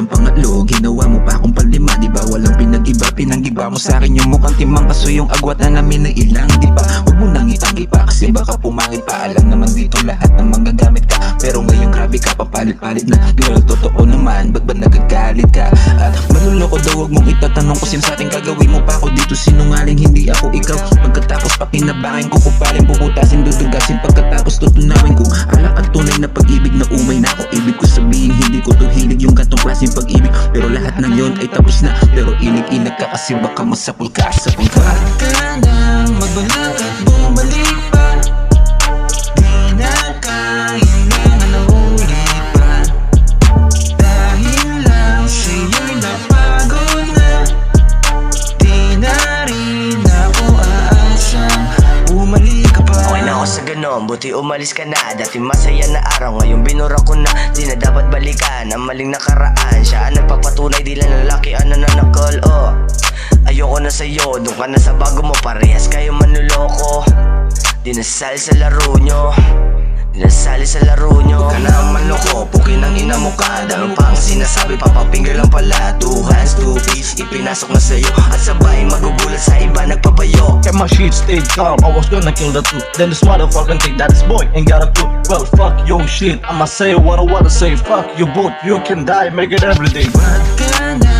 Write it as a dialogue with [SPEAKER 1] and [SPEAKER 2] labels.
[SPEAKER 1] pangatlo, ginawa mo pa akong palima. Di ba walang pinag-iba, pinang-iba mo sa akin yung mukhang timang. Kaso yung agwat na namin na ilang, di ba? Huwag mo nang itanggi pa, kasi baka pumangit pa. Alam naman dito lahat ng magagamit ka, pero ngayon grabe ka, papalit-palit na. Girl, totoo naman, ba't ba nagagalit ka? At maluloko daw, huwag mong itatanong ko sa ating gagawin mo pa ako dito sinungaling, hindi ako ikaw. Pagkatapos pakinabangin ko, kupalin, puputasin, dudugasin. Pagkatapos tutunawin kung alak at tunay na pag-ibig na umay na ako. Ibig ko sabihin, hindi ko to hilig yung gantong klaseng pag-ibig, pero lahat ng yon ay tapos na. Pero inig-inag ka kasi baka masapul ka sa pangka.
[SPEAKER 2] Ka nang magbalag at bumalik pa, di na kailangan na ulit pa. Dahil lang sa'yo'y napagod na, di na rin ako aasang bumalik ka pa.
[SPEAKER 3] Okay na ako sa ganon, buti umalis ka na. Dati masaya na araw, ngayon binura ko na. Di na dapat balikan ang maling nakaraan. Siya ang nagpapatunay, di lang lalaki ang nananakol. Oh, ayoko na sa'yo, doon ka na sa bago mo. Parehas kayo manluloko, di nasali sa laro nyo, di nasali sa laro nyo.
[SPEAKER 1] Huwag ka na manloko, pukin ang ina mo ka. Dami pang sinasabi, papapinger lang pala. 2 hands, 2 feet, ipinasok na sa'yo. At sabay magugulat sa iba, nagpapayo.
[SPEAKER 4] Kept my shit stayed calm, I was gonna kill the two. Then this motherfucking think that this boy ain't got a clue. Well, fuck your shit, I'ma say what I wanna say. Fuck you both, you can die, make it every day.
[SPEAKER 2] Ba't ka na